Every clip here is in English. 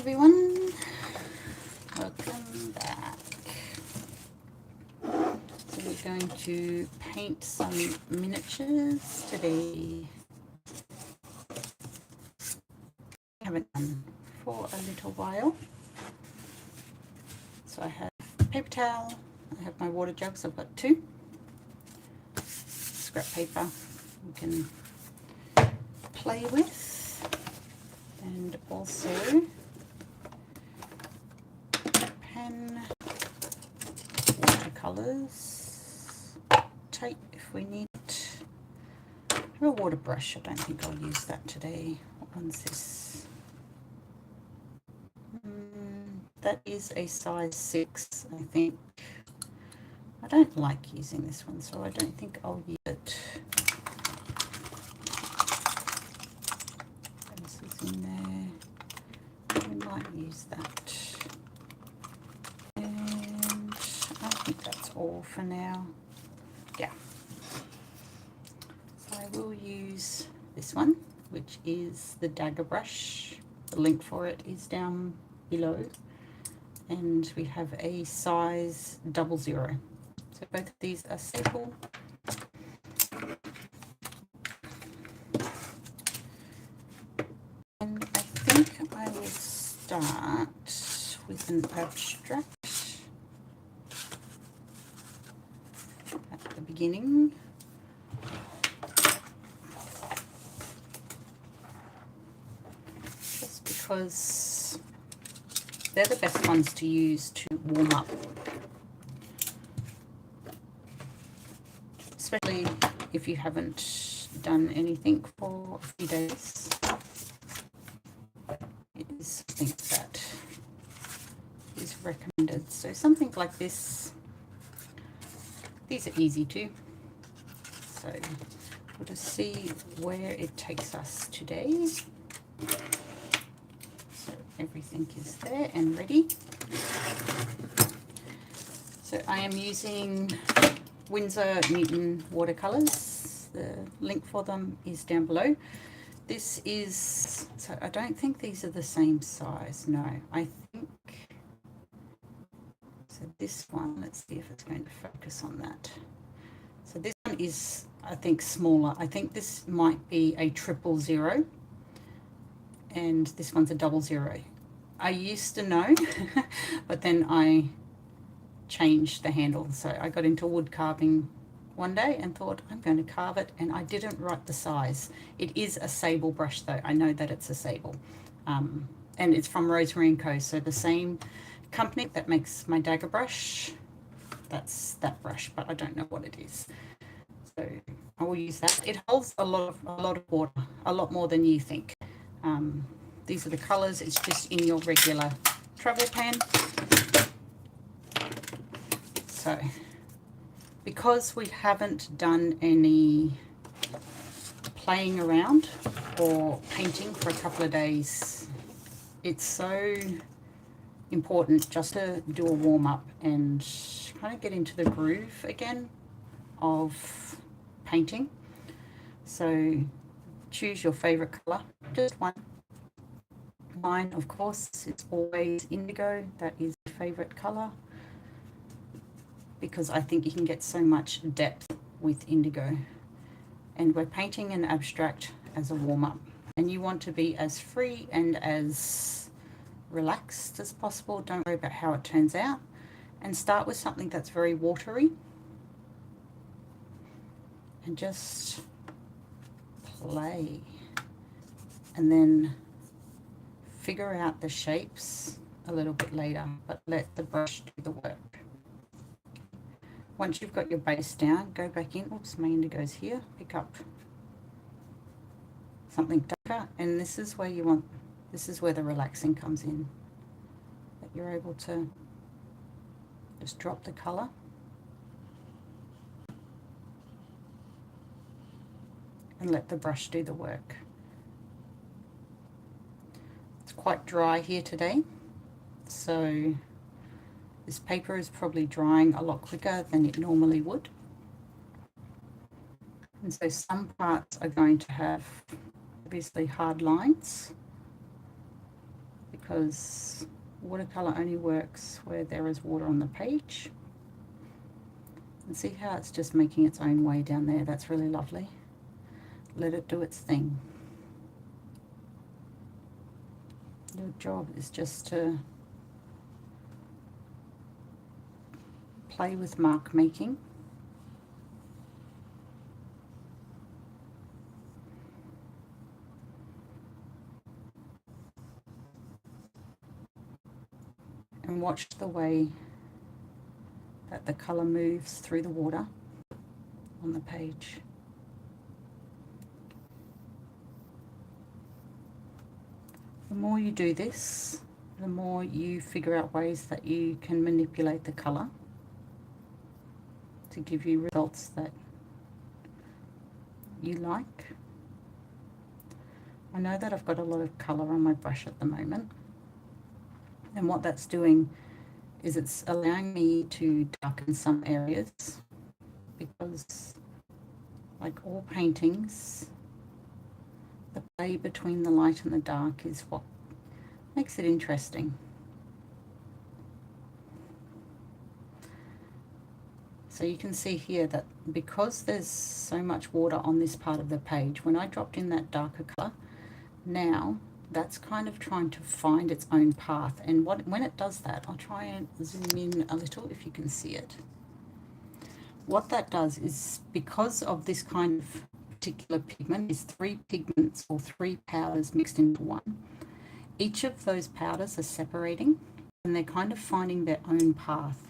everyone, welcome back. So we're going to paint some miniatures today. I haven't done for a little while. So I have paper towel, I have my water jugs, I've got 2. Scrap paper we can play with, and also pen, watercolors, tape if we need it, a water brush. I don't think I'll use that today. What one's this? That is a size 6, I think. I don't like using this one, so I don't think I'll use it. This is in there. We might use that. And I think that's all for now. Yeah. So I will use this one, which is the dagger brush. The link for it is down below. And we have a size 00. So both of these are staple. And I think I will start with an abstract at the beginning. Just because they're the best ones to use to warm up. Especially if you haven't done anything for a few days. It is something that is recommended. So something like this, these are easy too. So we'll just see where it takes us today. So everything is there and ready. So I am using Winsor Newton watercolors. The link for them is down below. This is, so I don't think these are the same size. No, I think, so this one, let's see if it's going to focus on that. So this one is, I think, smaller. I think this might be a 000, and this one's a 00. I used to know, but then I changed the handle. So I got into wood carving one day and thought, I'm going to carve it, and I didn't write the size. It is a sable brush though. I know that it's a sable, and it's from Rosemary & Co. So the same company that makes my dagger brush, that's that brush, but I don't know what it is. So I will use that. It holds a lot of water, a lot more than you think. These are the colors. It's just in your regular travel pan. So because we haven't done any playing around or painting for a couple of days, it's so important just to do a warm-up and kind of get into the groove again of painting. So choose your favorite color, just one. Mine, of course, it's always indigo. That is my favorite color, because I think you can get so much depth with indigo. And we're painting an abstract as a warm-up, and you want to be as free and as relaxed as possible. Don't worry about how it turns out, and start with something that's very watery and just play, and then figure out the shapes a little bit later, but let the brush do the work. Once you've got your base down, go back in. Oops, my indigo's here. Pick up something darker, and this is where you want, this is where the relaxing comes in. That you're able to just drop the color and let the brush do the work. It's quite dry here today, so this paper is probably drying a lot quicker than it normally would. And so some parts are going to have obviously hard lines because watercolor only works where there is water on the page. And see how it's just making its own way down there? That's really lovely. Let it do its thing. Your job is just to play with mark making. And watch the way that the colour moves through the water on the page. The more you do this, the more you figure out ways that you can manipulate the colour to give you results that you like. I know that I've got a lot of colour on my brush at the moment, and what that's doing is it's allowing me to darken some areas, because like all paintings, the play between the light and the dark is what makes it interesting. So you can see here that because there's so much water on this part of the page, when I dropped in that darker colour, now that's kind of trying to find its own path. And when it does that, I'll try and zoom in a little if you can see it. What that does is, because of this kind of particular pigment, is 3 pigments or 3 powders mixed into one. Each of those powders are separating and they're kind of finding their own path.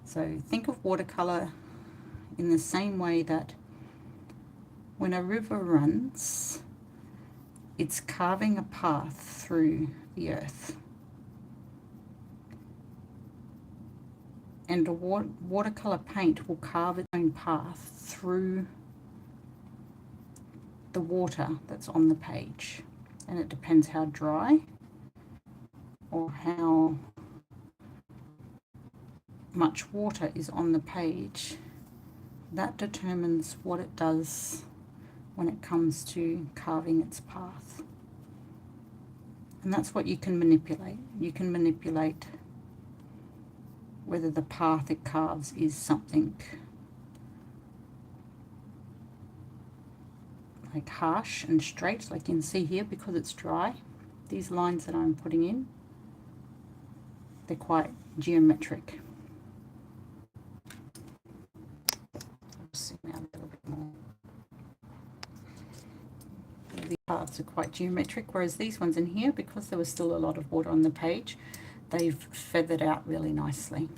So think of watercolor in the same way that when a river runs, it's carving a path through the earth. And a watercolor paint will carve its own path through the water that's on the page. And it depends how dry or how much water is on the page. That determines what it does when it comes to carving its path. And that's what you can manipulate. You can manipulate whether the path it carves is something like harsh and straight, like you can see here, because it's dry. These lines that I'm putting in, they're quite geometric. I'll zoom out a little bit more. The paths are quite geometric, whereas these ones in here, because there was still a lot of water on the page, they've feathered out really nicely.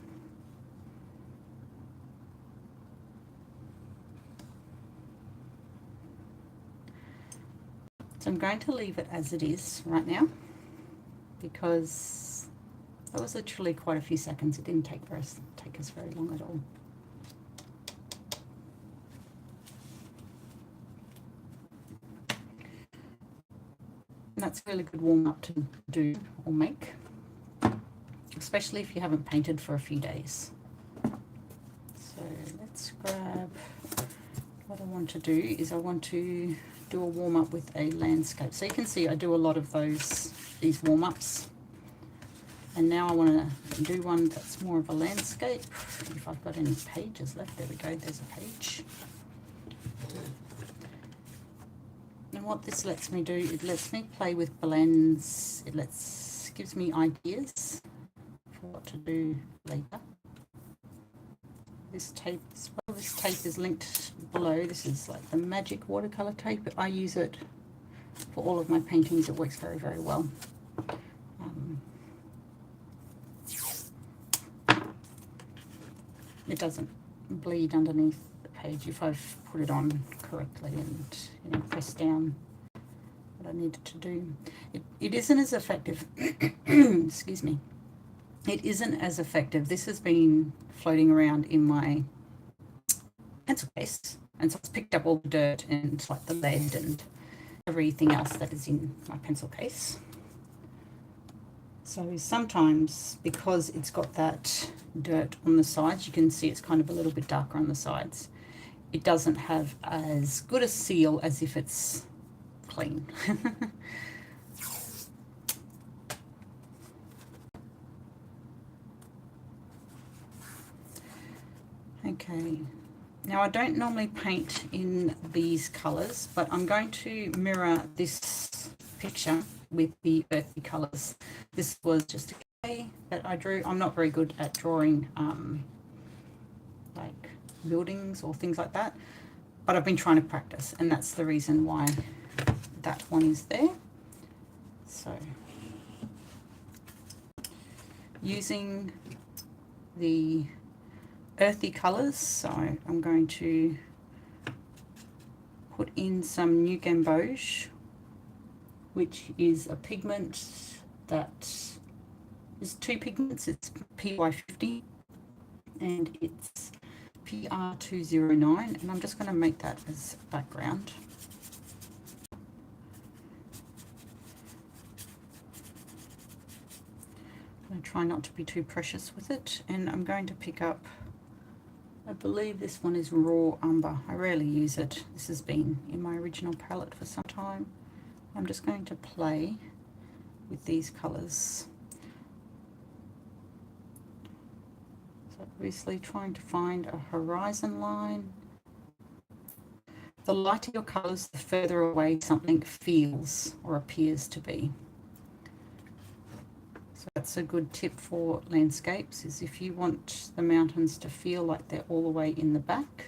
So I'm going to leave it as it is right now, because that was literally quite a few seconds. It didn't take us very long at all. And that's a really good warm-up to do or make, especially if you haven't painted for a few days. So let's grab, what I want to do is I want to do a warm-up with a landscape. So you can see I do a lot of these warm-ups. And now I want to do one that's more of a landscape. If I've got any pages left, there we go, there's a page. And what this lets me do, it lets me play with blends. It gives me ideas for what to do later. This tape as well, this tape is linked below. This is like the magic watercolor tape. I use it for all of my paintings. It works very, very well. It doesn't bleed underneath the page if I've put it on correctly and press down what I needed to do. It isn't as effective. Excuse me. It isn't as effective. This has been floating around in my pencil case, and so it's picked up all the dirt and like the lead and everything else that is in my pencil case. So sometimes, because it's got that dirt on the sides, you can see it's kind of a little bit darker on the sides. It doesn't have as good a seal as if it's clean. Okay, now I don't normally paint in these colours, but I'm going to mirror this picture with the earthy colours. This was just a K that I drew. I'm not very good at drawing like buildings or things like that, but I've been trying to practice, and that's the reason why that one is there. So using the earthy colours, so I'm going to put in some New Gamboge, which is a pigment that is two pigments. It's PY50 and it's PR209, and I'm just going to make that as background. I'm going to try not to be too precious with it, and I'm going to pick up, I believe this one is Raw Umber. I rarely use it. This has been in my original palette for some time. I'm just going to play with these colours. So obviously trying to find a horizon line. The lighter your colours, the further away something feels or appears to be. So that's a good tip for landscapes, is if you want the mountains to feel like they're all the way in the back,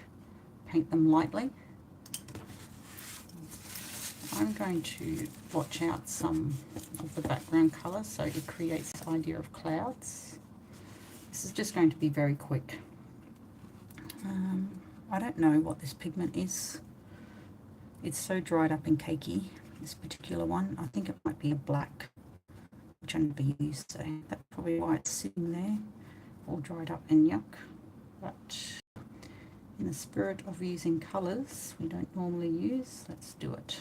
paint them lightly. I'm going to blotch out some of the background colour so it creates the idea of clouds. This is just going to be very quick. I don't know what this pigment is. It's so dried up and cakey, this particular one. I think it might be a black, which I never use, so that's probably why it's sitting there all dried up and yuck. But in the spirit of using colours we don't normally use, let's do it.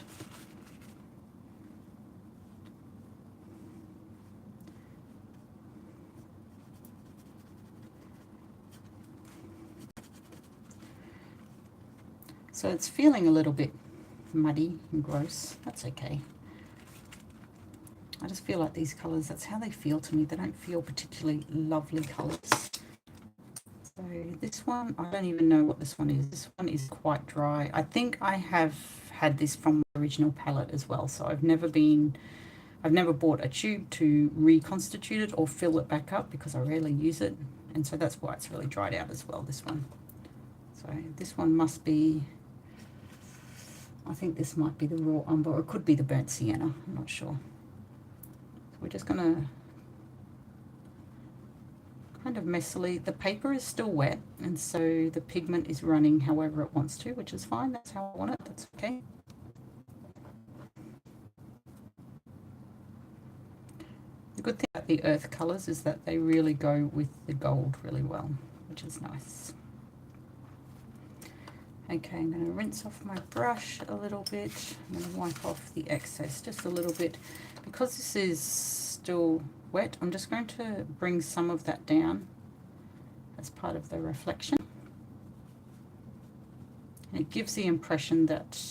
So it's feeling a little bit muddy and gross. That's okay. I just feel like these colours, that's how they feel to me. They don't feel particularly lovely colours. So this one, I don't even know what this one is. This one is quite dry. I think I have had this from my original palette as well. So I've never bought a tube to reconstitute it or fill it back up because I rarely use it. And so that's why it's really dried out as well, this one. So this one must be, I think this might be the Raw Umber, or it could be the Burnt Sienna, I'm not sure. So we're just going to kind of messily, the paper is still wet, and so the pigment is running however it wants to, which is fine. That's how I want it, that's okay. The good thing about the earth colours is that they really go with the gold really well, which is nice. Okay, I'm going to rinse off my brush a little bit. I'm going to wipe off the excess just a little bit. Because this is still wet, I'm just going to bring some of that down as part of the reflection. And it gives the impression that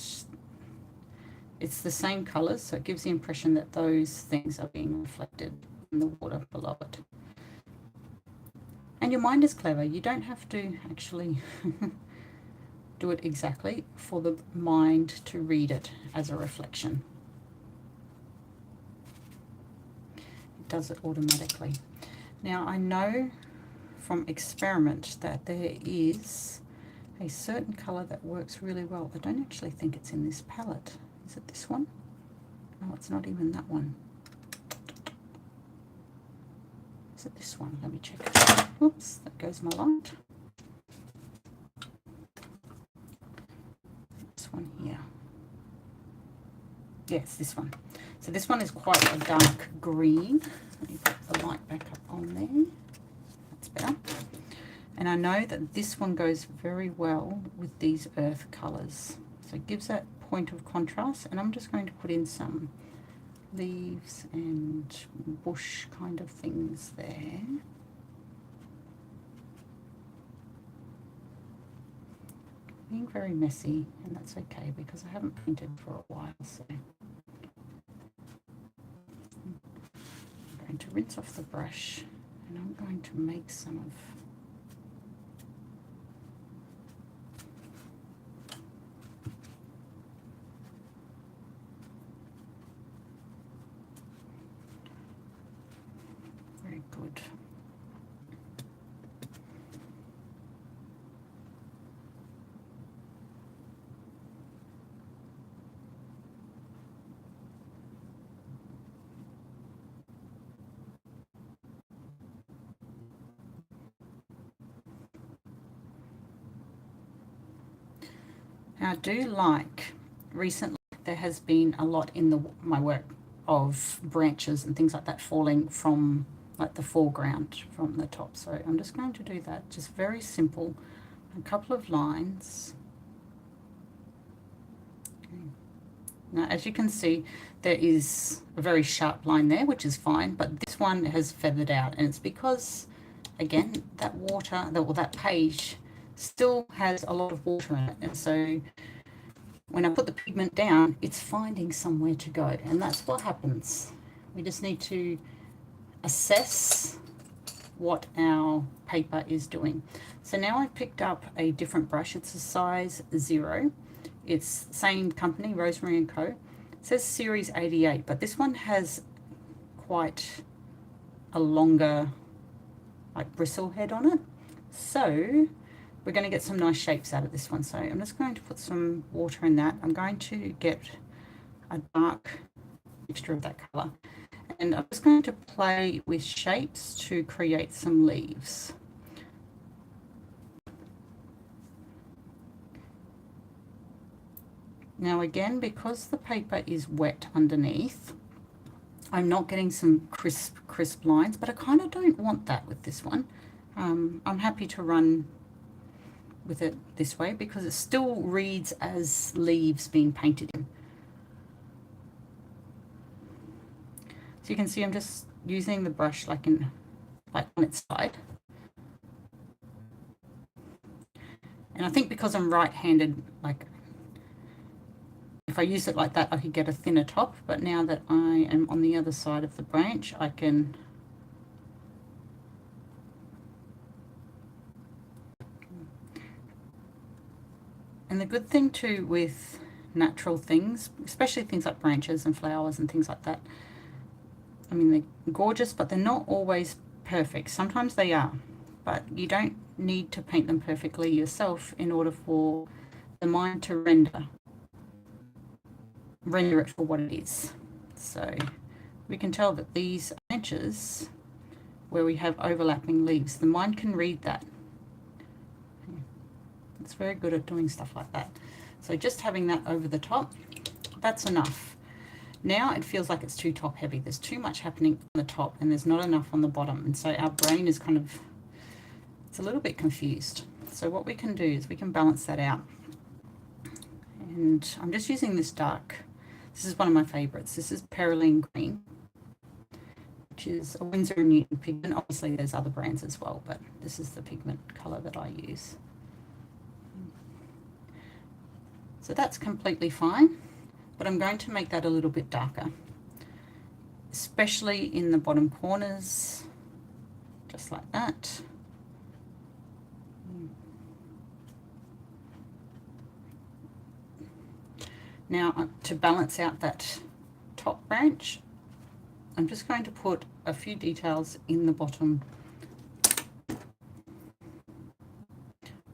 it's the same colours, so it gives the impression that those things are being reflected in the water below it. And your mind is clever. You don't have to actually do it exactly for the mind to read it as a reflection. It does it automatically. Now I know from experiment that there is a certain colour that works really well. I don't actually think it's in this palette. Is it this one? No, it's not even that one. Is it this one? Let me check. Oops, there goes my light. One here. Yes, this one. So this one is quite a dark green. Let me put the light back up on there. That's better. And I know that this one goes very well with these earth colours. So it gives that point of contrast, and I'm just going to put in some leaves and bush kind of things there. Being very messy, and that's okay because I haven't painted for a while, so I'm going to rinse off the brush and I'm going to make some of good. Now, I do like, recently there has been a lot in my work of branches and things like that falling from like the foreground from the top. So I'm just going to do that, just very simple, a couple of lines. Okay. Now, as you can see, there is a very sharp line there, which is fine, but this one has feathered out, and it's because, again, that water, that page still has a lot of water in it, and so when I put the pigment down, it's finding somewhere to go, and that's what happens. We just need to assess what our paper is doing. So now I've picked up a different brush. It's a size 0. It's same company, Rosemary & Co. It says Series 88, but this one has quite a longer like bristle head on it. So we're going to get some nice shapes out of this one. So I'm just going to put some water in that. I'm going to get a dark mixture of that colour. And I'm just going to play with shapes to create some leaves. Now again, because the paper is wet underneath, I'm not getting some crisp lines, but I kind of don't want that with this one. I'm happy to run with it this way because it still reads as leaves being painted in. So you can see I'm just using the brush like on its side. And I think because I'm right-handed, like if I use it like that, I could get a thinner top, but now that I am on the other side of the branch, I can and the good thing too with natural things, especially things like branches and flowers and things like that, I mean, they're gorgeous, but they're not always perfect. Sometimes they are, but you don't need to paint them perfectly yourself in order for the mind to render it for what it is. So we can tell that these branches where we have overlapping leaves, the mind can read that. It's very good at doing stuff like that. So just having that over the top, that's enough. Now it feels like it's too top heavy. There's too much happening on the top and there's not enough on the bottom. And so our brain is kind of, it's a little bit confused. So what we can do is we can balance that out. And I'm just using this dark, this is one of my favorites. This is Perylene Green, which is a Winsor & Newton pigment. Obviously there's other brands as well, but this is the pigment color that I use. So that's completely fine, but I'm going to make that a little bit darker, especially in the bottom corners, just like that. Now, to balance out that top branch, I'm just going to put a few details in the bottom.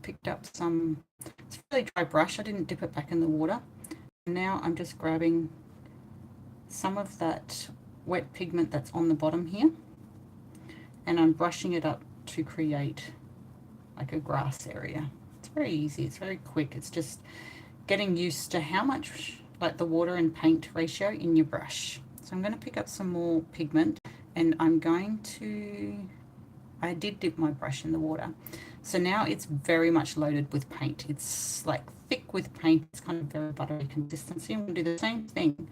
Picked up some, it's a really dry brush, I didn't dip it back in the water. And now I'm just grabbing some of that wet pigment that's on the bottom here, and I'm brushing it up to create like a grass area. It's very easy, it's very quick, it's just getting used to how much like the water and paint ratio in your brush. So I'm going to pick up some more pigment, and I'm going to, I did dip my brush in the water. So now it's very much loaded with paint. It's like thick with paint. It's kind of very buttery consistency. I'm going to do the same thing.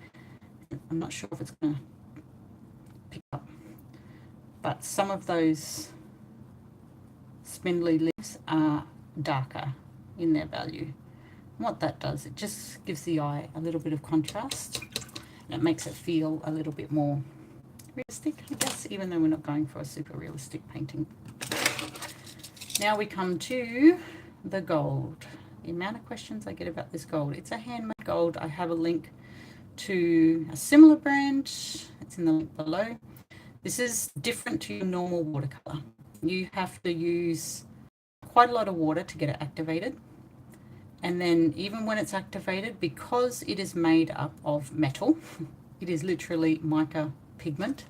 I'm not sure if it's going to pick up, but some of those spindly leaves are darker in their value. And what that does, it just gives the eye a little bit of contrast, and it makes it feel a little bit more realistic, I guess, even though we're not going for a super realistic painting. Now we come to the gold. The amount of questions I get about this gold. It's a handmade gold. I have a link to a similar brand. It's in the link below. This is different to your normal watercolor. You have to use quite a lot of water to get it activated. And then even when it's activated, because it is made up of metal, it is literally mica pigment,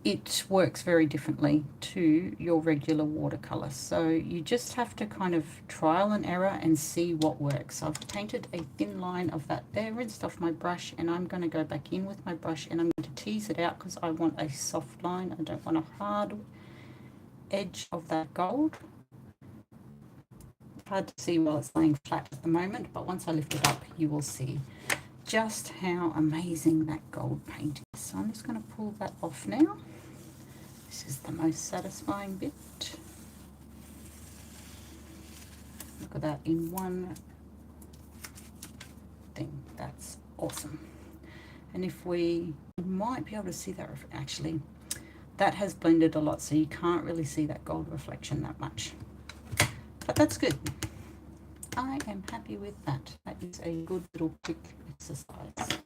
it works very differently to your regular watercolor. So you just have to kind of trial and error and see what works. So I've painted a thin line of that there, rinsed off my brush, and I'm going to go back in with my brush and I'm going to tease it out because I want a soft line. I don't want a hard edge of that gold. Hard to see while it's laying flat at the moment, but once I lift it up you will see just how amazing that gold paint is. So I'm just going to pull that off now. This is the most satisfying bit. Look at that in one thing. That's awesome. And if we might be able to see that, actually that has blended a lot, so you can't really see that gold reflection that much, but that's good. I am happy with that. That is a good little quick exercise.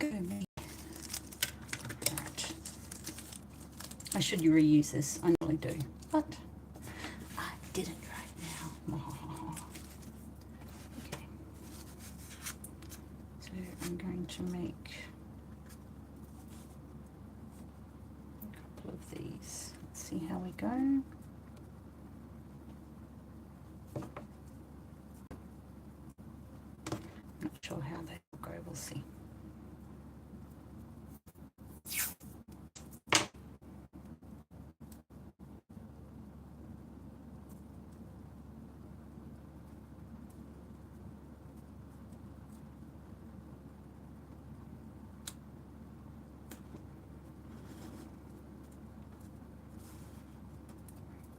Go me. Right. I should reuse this, I normally do, but I didn't right now. Okay. So I'm going to make a couple of these. Let's see how we go. Not sure how they will go, we'll see.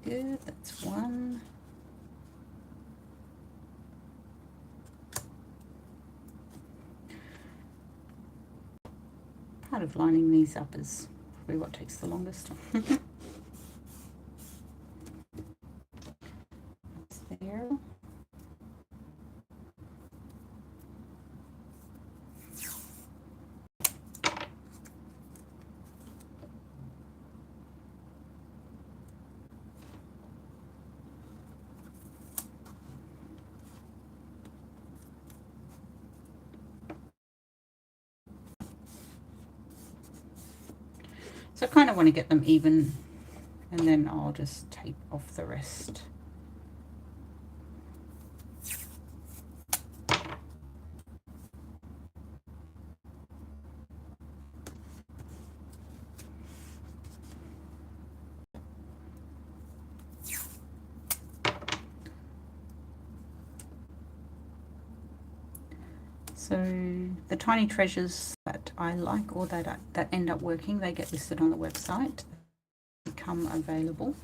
Good, that's one. Part of lining these up is probably what takes the longest. That's there. So I kind of want to get them even, and then I'll just tape off the rest. So the tiny treasures that I like or that end up working, they get listed on the website, become available.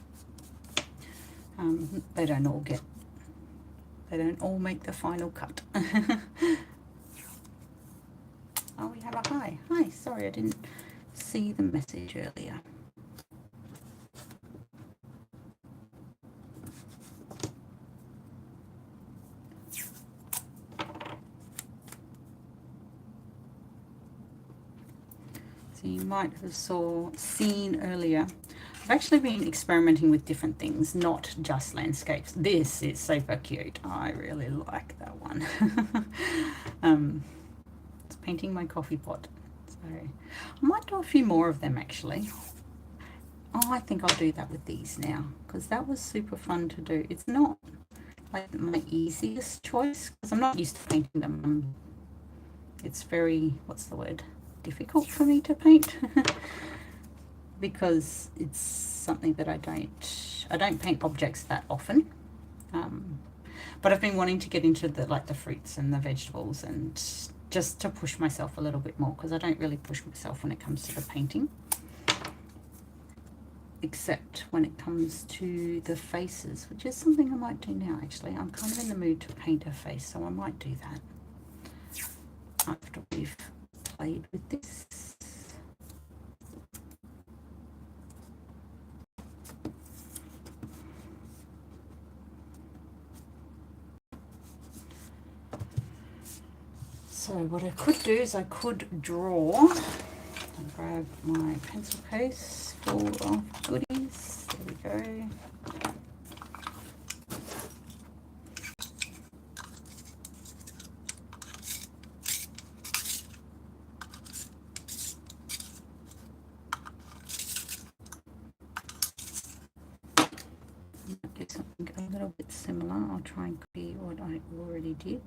They don't all make the final cut. Oh, we have a hi. Hi, sorry I didn't see the message earlier. So you might have seen earlier, I've actually been experimenting with different things, not just landscapes. This is super cute. I really like that one. It's painting my coffee pot. So I might do a few more of them actually. Oh, I think I'll do that with these now because that was super fun to do. It's not like my easiest choice because I'm not used to painting them. It's very, what's the word? Difficult for me to paint because it's something that I don't paint objects that often, but I've been wanting to get into the fruits and the vegetables and just to push myself a little bit more because I don't really push myself when it comes to the painting, except when it comes to the faces, which is something I might do now actually. I'm kind of in the mood to paint a face, so I might do that after we've played with this. So what I could do is I could draw grab my pencil case full of goodies. There we go. Do something a little bit similar. I'll try and copy what I already did.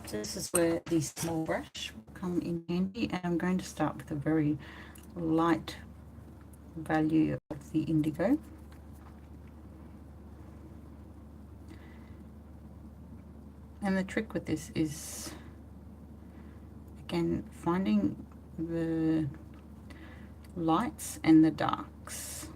So this is where the small brush will come in handy, and I'm going to start with a very light value of the indigo. And the trick with this is, again, finding the lights and the darks.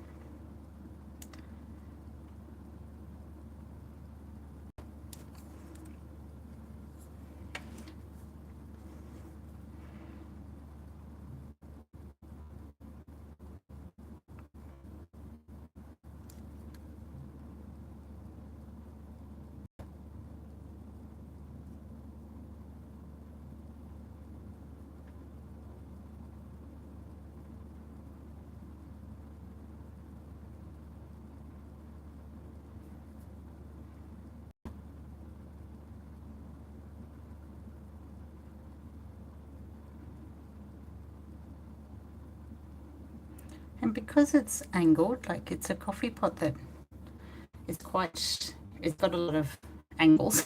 And because it's angled, like it's a coffee pot that is quite, it's got a lot of angles.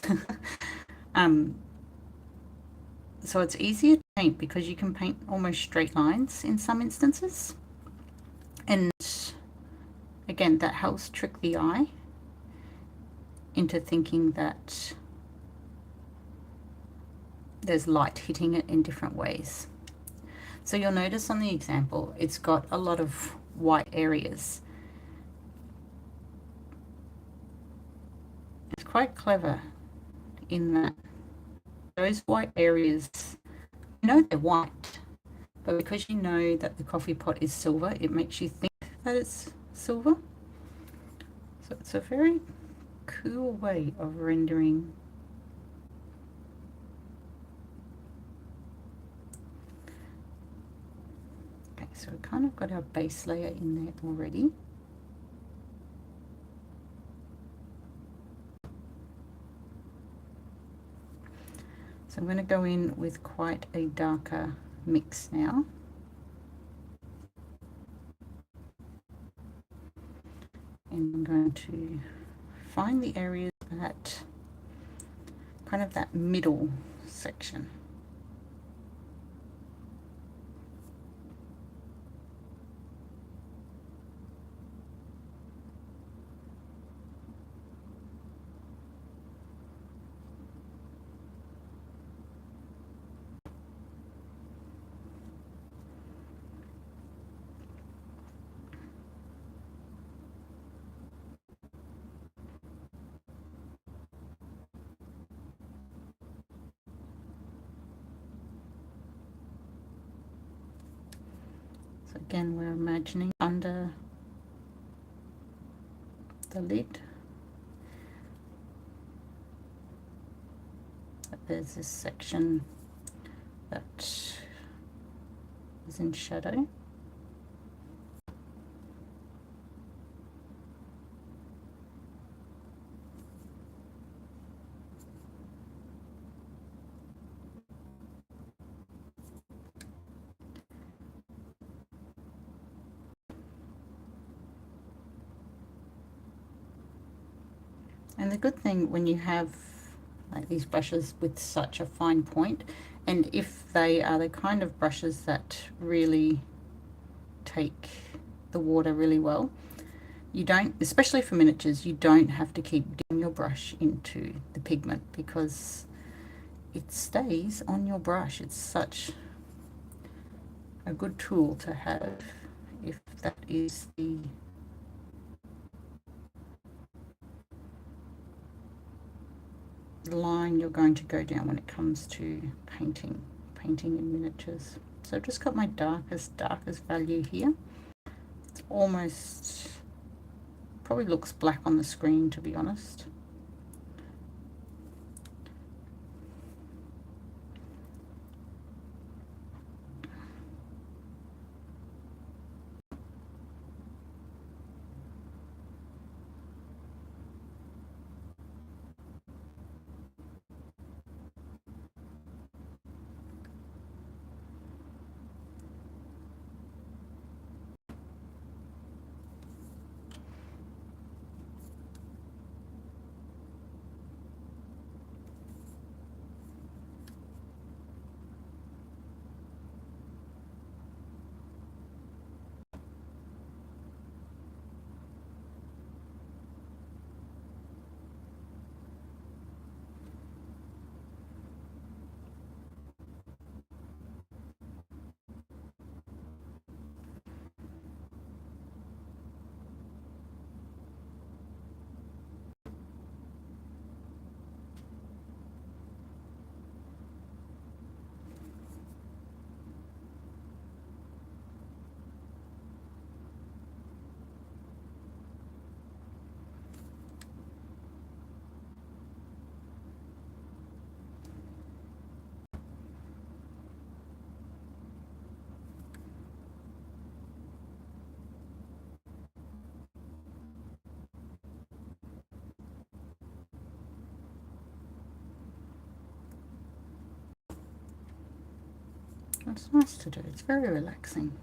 So it's easier to paint because you can paint almost straight lines in some instances. And again, that helps trick the eye into thinking that there's light hitting it in different ways. So you'll notice on the example, it's got a lot of white areas. It's quite clever in that those white areas, you know they're white, but because you know that the coffee pot is silver, it makes you think that it's silver. So it's a very cool way of rendering. Okay, so we kind of got our base layer in there already. So I'm going to go in with quite a darker mix now. And I'm going to find the areas that kind of that middle section. So again, we're imagining under the lid that there's this section that is in shadow. And the good thing when you have like these brushes with such a fine point, and if they are the kind of brushes that really take the water really well, you don't, especially for miniatures, you don't have to keep dipping your brush into the pigment because it stays on your brush. It's such a good tool to have if that is the line you're going to go down when it comes to painting in miniatures. So I've just got my darkest value here. It's almost, probably looks black on the screen, to be honest. It's nice to do. It's very relaxing.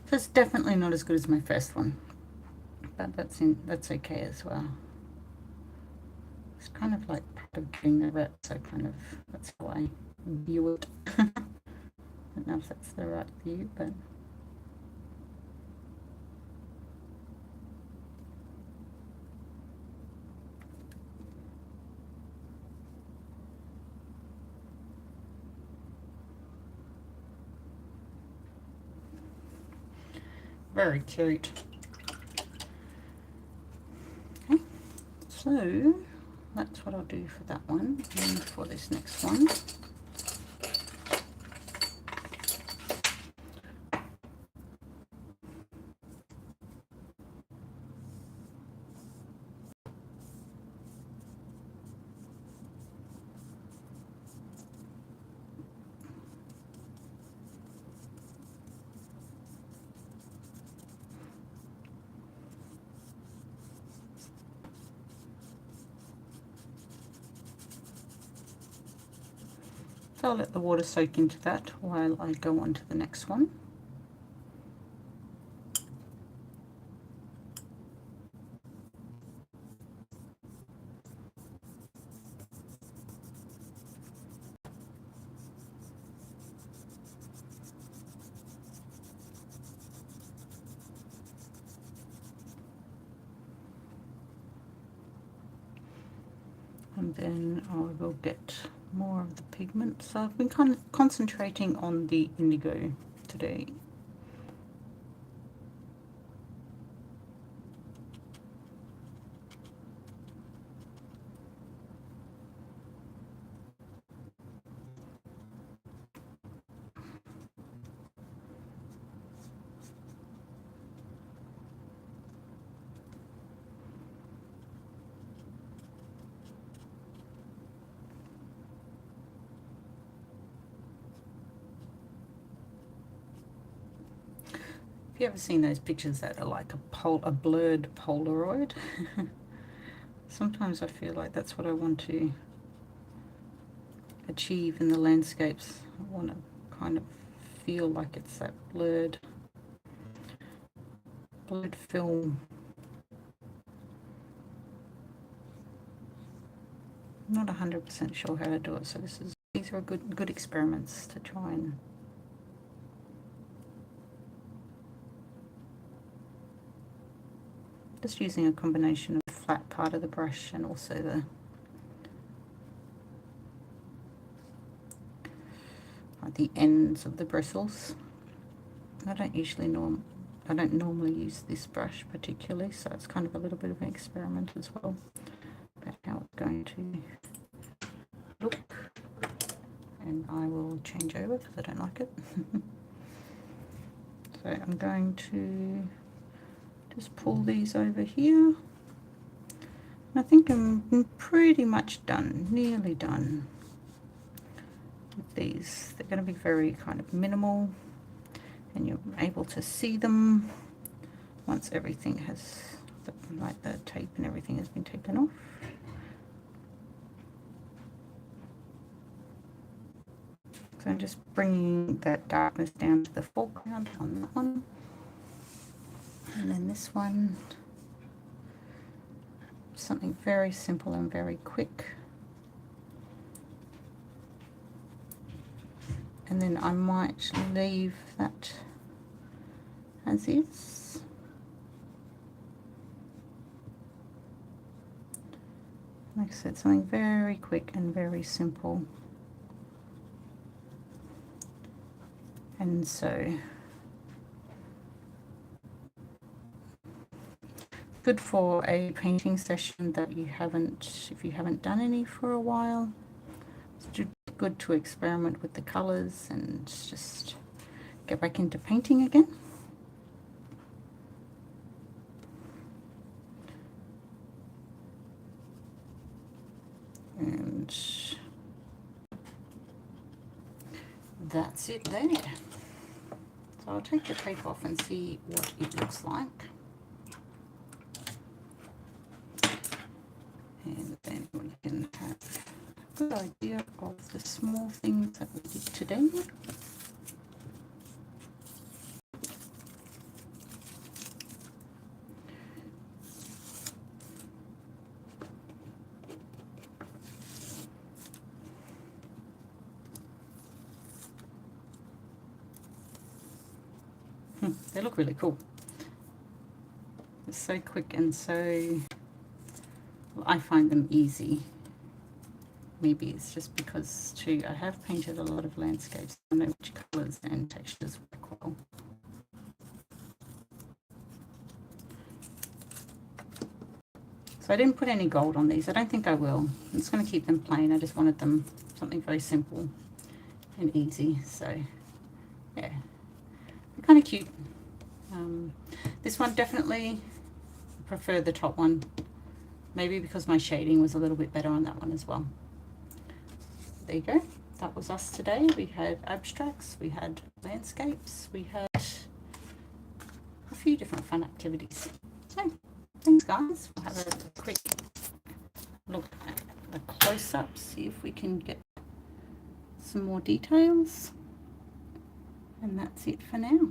So it's definitely not as good as my first one, but that's okay as well. It's kind of like part of getting the rep, so kind of that's how I view it. I don't know if that's the right view, but very cute. Okay, so that's what I'll do for that one. And for this next one, so I'll let the water soak into that while I go on to the next one. And then I will get more of the pigment. So I've been kind of concentrating on the indigo today. Have you ever seen those pictures that are like a blurred Polaroid? Sometimes I feel like that's what I want to achieve in the landscapes. I want to kind of feel like it's that blurred film. I'm not 100% sure how to do it, so these are good experiments to try and just using a combination of the flat part of the brush and also the ends of the bristles. I don't normally use this brush particularly, so it's kind of a little bit of an experiment as well about how it's going to look. And I will change over because I don't like it. So I'm going to just pull these over here. And I think I'm pretty much done, nearly done with these. They're going to be very kind of minimal, and you're able to see them once everything has, like the tape and everything has been taken off. So I'm just bringing that darkness down to the foreground on that one. And then this one, something very simple and very quick. And then I might leave that as is. Like I said, something very quick and very simple. And so good for a painting session that if you haven't done any for a while. It's good to experiment with the colors and just get back into painting again. And that's it there. So I'll take the tape off and see what it looks like. And then we can have a good idea of the small things that we did today. They look really cool. It's so quick and so, well, I find them easy. Maybe it's just because too I have painted a lot of landscapes. I know which colours and textures work well. So I didn't put any gold on these. I don't think I will. I'm just going to keep them plain. I just wanted them something very simple and easy. So yeah, they're kind of cute. This one definitely prefer the top one, maybe because my shading was a little bit better on that one as well. There you go. That was us today. We had abstracts, we had landscapes, we had a few different fun activities. So thanks guys. We'll have a quick look at the close-up, see if we can get some more details, and that's it for now.